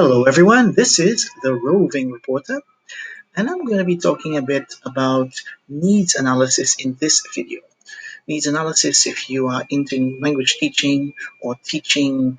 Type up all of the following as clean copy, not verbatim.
Hello, everyone. This is the Roving Reporter, and I'm going to be talking a bit about needs analysis in this video. Needs analysis, if you are into language teaching or teaching,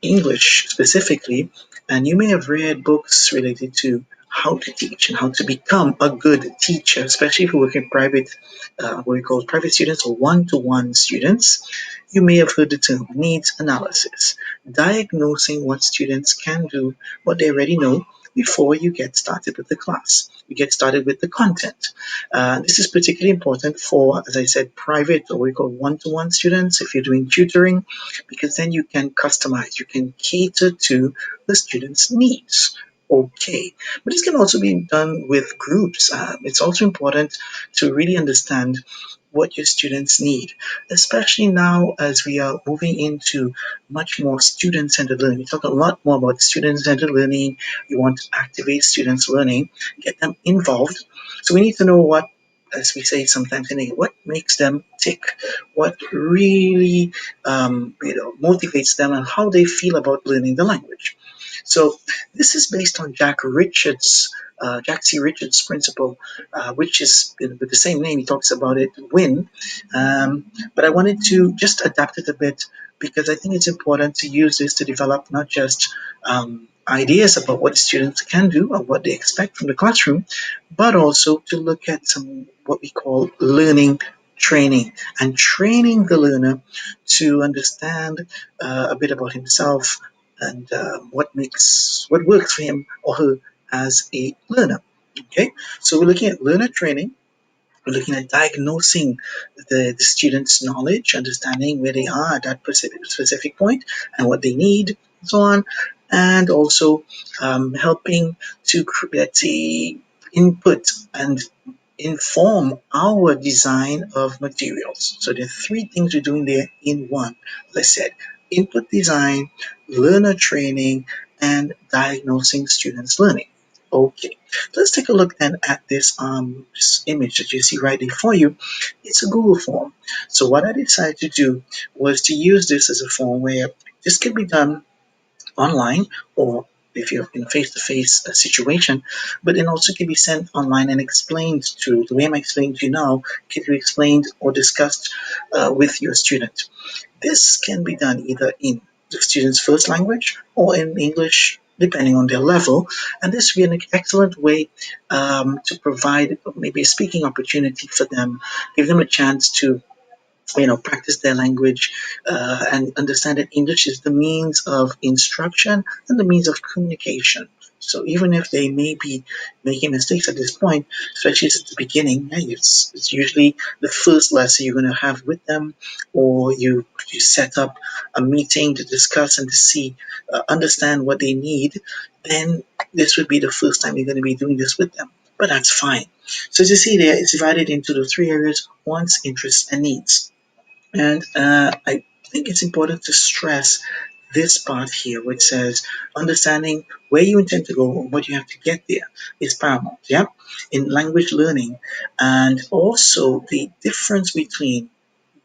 English specifically, and you may have read books related to how to teach and how to become a good teacher, especially if you work in private, what we call private students or one-to-one students. You may have heard the term needs analysis, diagnosing what students can do, what they already know, before you get started with the class. You get started with the content. This is particularly important for, as I said, private or what we call one-to-one students if you're doing tutoring, because then you can customize, you can cater to the student's needs. Okay, but this can also be done with groups. It's also important to really understand what your students need, especially now as we are moving into much more student-centered learning. We talk a lot more about student-centered learning. We want to activate students' learning, get them involved. So we need to know what, as we say sometimes in English, what makes them tick, what really motivates them, and how they feel about learning the language. So this is based on Jack C. Richards' principle, which is with the same name. He talks about it, WIN. But I wanted to just adapt it a bit because I think it's important to use this to develop not just ideas about what students can do or what they expect from the classroom, but also to look at some what we call learning training and training the learner to understand a bit about himself and what works for him or her as a learner. Okay, so we're looking at learner training. We're looking at diagnosing the student's knowledge, understanding where they are at that specific point and what they need, and so on, and also helping to let's say input and inform our design of materials. So there are three things we're doing there in one. As I said, input design, learner training, and diagnosing students' learning. Okay, let's take a look then at this image that you see right before you. It's a Google form. So what I decided to do was to use this as a form where this can be done online or if you're in a face-to-face situation, but it also can be sent online and explained to the way I'm explaining to you now, can be explained or discussed with your student. This can be done either in the student's first language or in English, depending on their level. And this would be an excellent way to provide maybe a speaking opportunity for them, give them a chance to practice their language and understand that English is the means of instruction and the means of communication. So even if they may be making mistakes at this point, especially at the beginning, yeah, it's usually the first lesson you're going to have with them, or you set up a meeting to discuss and to see, understand what they need, then this would be the first time you're going to be doing this with them. But that's fine. So as you see there, it's divided into the three areas: wants, interests, and needs. And I think it's important to stress this part here, which says understanding where you intend to go and what you have to get there is paramount. Yeah, in language learning, and also the difference between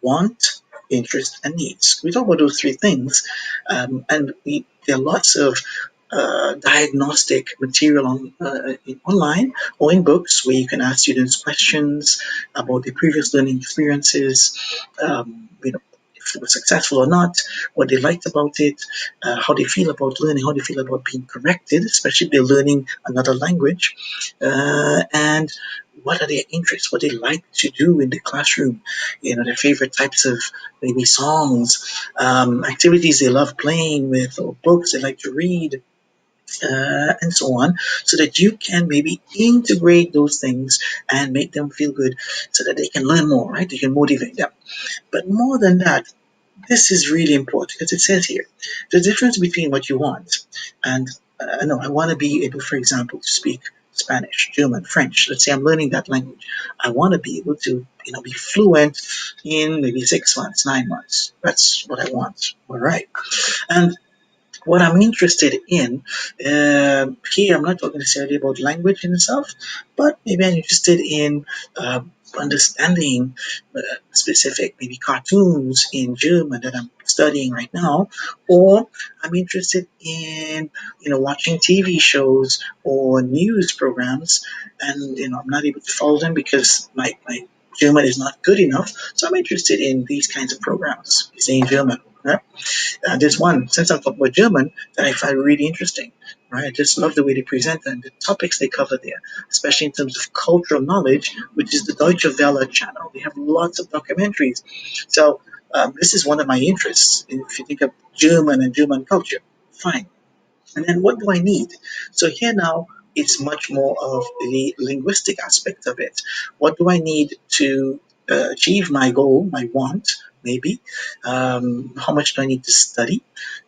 want, interest, and needs. We talk about those three things, there are lots of diagnostic material online or in books where you can ask students questions about their previous learning experiences, if it was successful or not, what they liked about it, how they feel about learning, how they feel about being corrected, especially if they're learning another language, and what are their interests, what they like to do in the classroom, their favorite types of maybe songs, activities they love playing with, or books they like to read, and so on, so that you can maybe integrate those things and make them feel good so that they can learn more, right? You can motivate them. But more than that, this is really important because it says here the difference between what you want and no, I want to be able, for example, to speak Spanish, German, French. Let's say I'm learning that language. I want to be able to, be fluent in maybe 6 months, 9 months. That's what I want. All right. And what I'm interested in here, I'm not talking necessarily about language in itself, but maybe I'm interested in understanding specific maybe cartoons in German that I'm studying right now, or I'm interested in watching TV shows or news programs, and I'm not able to follow them because my German is not good enough. So I'm interested in these kinds of programs, saying German. Right? There's one, since I'm talking about German, that I find really interesting. Right? I just love the way they present and the topics they cover there, especially in terms of cultural knowledge, which is the Deutsche Welle channel. They have lots of documentaries. So this is one of my interests. If you think of German and German culture, fine. And then what do I need? So here now, it's much more of the linguistic aspect of it. What do I need to achieve my goal, my want, maybe? How much do I need to study?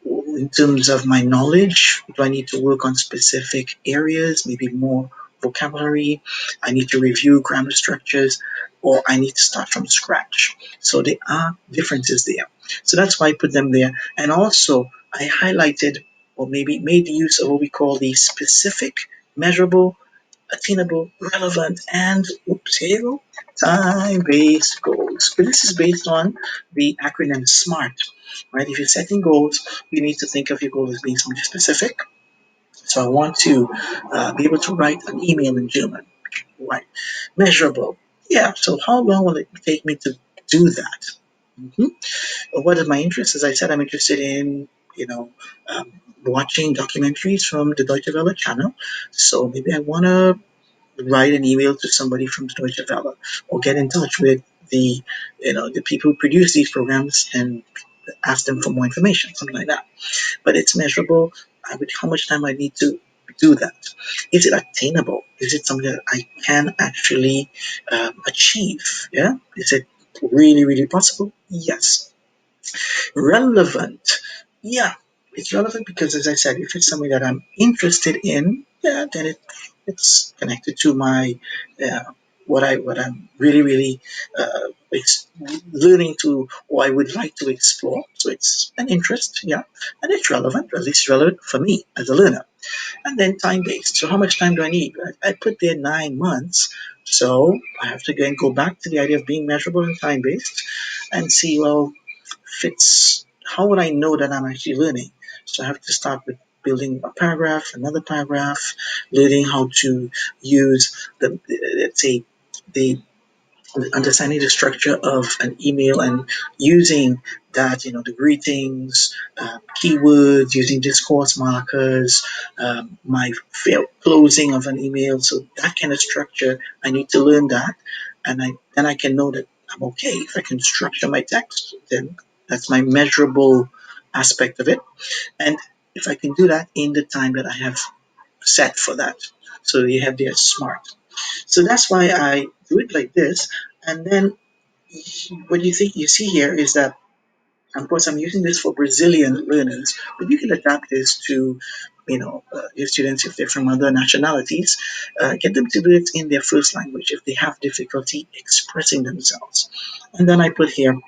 In terms of my knowledge, do I need to work on specific areas, maybe more vocabulary? I need to review grammar structures, or I need to start from scratch. So there are differences there. So that's why I put them there. And also, I highlighted or maybe made use of what we call the specific, measurable, attainable, relevant, and oops, here you go, time-based goals. But this is based on the acronym SMART, right? If you're setting goals, you need to think of your goal as being something specific. So I want to be able to write an email in German, right? Measurable. Yeah. So how long will it take me to do that? Mhm. What is my interest? As I said, I'm interested in you know watching documentaries from the Deutsche Welle channel. So maybe I want to write an email to somebody from the Deutsche Welle or get in touch with the people who produce these programs and ask them for more information, something like that. But it's measurable. How much time I need to do that? Is it attainable? Is it something that I can actually achieve? Yeah. Is it really, really possible? Yes. Relevant. Yeah, it's relevant because, as I said, if it's something that I'm interested in, yeah, then it's connected to my what I'm really really it's learning to or I would like to explore. So it's an interest, yeah, and it's relevant. At least relevant for me as a learner. And then time based. So how much time do I need? I put there 9 months. So I have to again go back to the idea of being measurable and time based and see, well, fits how would I know that I'm actually learning? So I have to start with building a paragraph, another paragraph, learning how to use the let's say the understanding the structure of an email and using that, the greetings, keywords, using discourse markers, my closing of an email. So that kind of structure, I need to learn that, and then I can know that I'm okay. If I can structure my text, then that's my measurable aspect of it, and if I can do that in the time that I have set for that. So you have the smart. So that's why I do it like this. And then what you think you see here is that, of course, I'm using this for Brazilian learners, but you can adapt this to, your students if they're from other nationalities. Get them to do it in their first language if they have difficulty expressing themselves. And then I put here,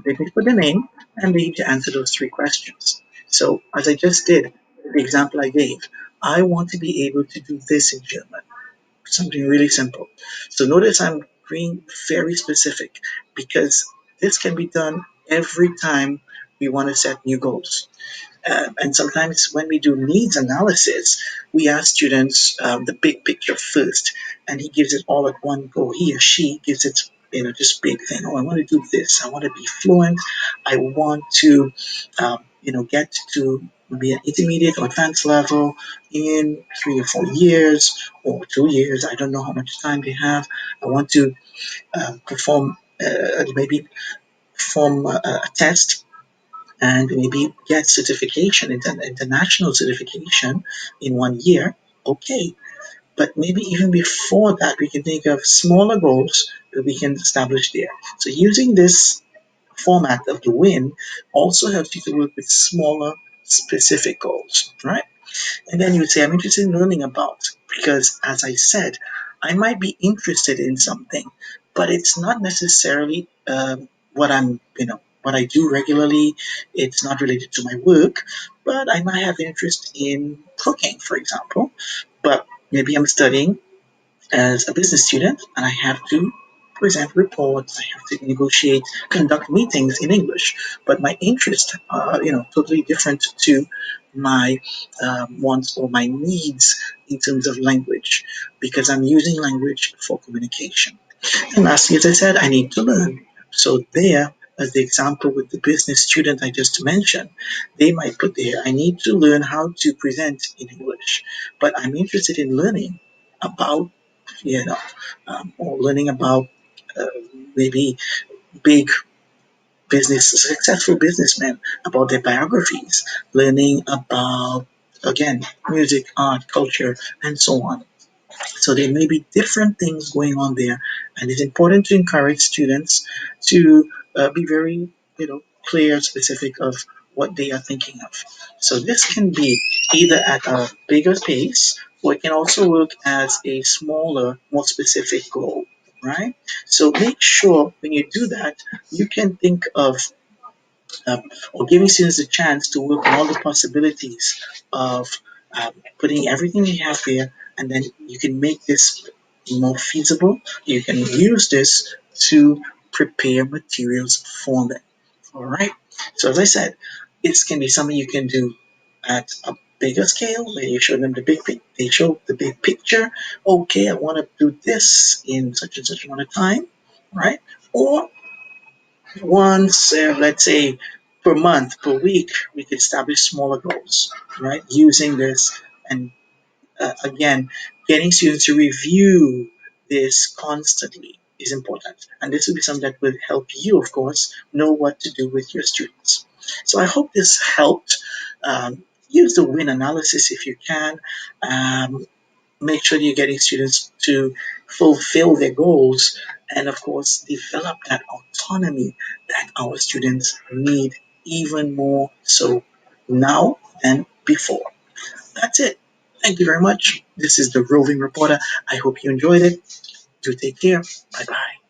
they can put their name and they need to answer those three questions. So, as I just did, the example I gave, I want to be able to do this in German, something really simple. So notice I'm being very specific because this can be done every time we want to set new goals. And sometimes when we do needs analysis, we ask students the big picture first, and he gives it all at one go. He or she gives it, just big thing. Oh, I want to do this. I want to be fluent. I want to, get to maybe an intermediate or advanced level in 3 or 4 years or 2 years. I don't know how much time they have. I want to maybe perform a test and maybe get certification, international certification in 1 year, okay. But maybe even before that, we can think of smaller goals that we can establish there. So using this format of the win also helps you to work with smaller specific goals, right? And then you would say, I'm interested in learning about, because as I said, I might be interested in something, but it's not necessarily what I do regularly. It's not related to my work, but I might have interest in cooking, for example. But maybe I'm studying as a business student and I have to present reports, I have to negotiate, conduct meetings in English. But my interests are, totally different to my wants or my needs in terms of language, because I'm using language for communication. And lastly, as I said, I need to learn. So there, as the example with the business student I just mentioned, they might put there, I need to learn how to present in English, but I'm interested in learning about, you know, or learning about uh, maybe big successful businessmen, about their biographies, learning about, again, music, art, culture, and so on. So there may be different things going on there, and it's important to encourage students to be very, clear, specific of what they are thinking of. So this can be either at a bigger pace, or it can also work as a smaller, more specific goal, right? So make sure when you do that, you can think of um, or giving students a chance to work on all the possibilities of putting everything you have there, and then you can make this more feasible. You can use this to prepare materials for them. All right. So as I said, it can be something you can do at a bigger scale where you show them they show the big picture. Okay, I want to do this in such and such amount of time, right? Or once, let's say, per month, per week, we could establish smaller goals, right? Using this, and again, getting students to review this constantly is important. And this will be something that will help you, of course, know what to do with your students. So I hope this helped. Use the win analysis if you can. Make sure you're getting students to fulfill their goals, and of course develop that autonomy that our students need even more so now than before. That's it. Thank you very much. This is the Roving Reporter. I hope you enjoyed it. Do take care. Bye bye.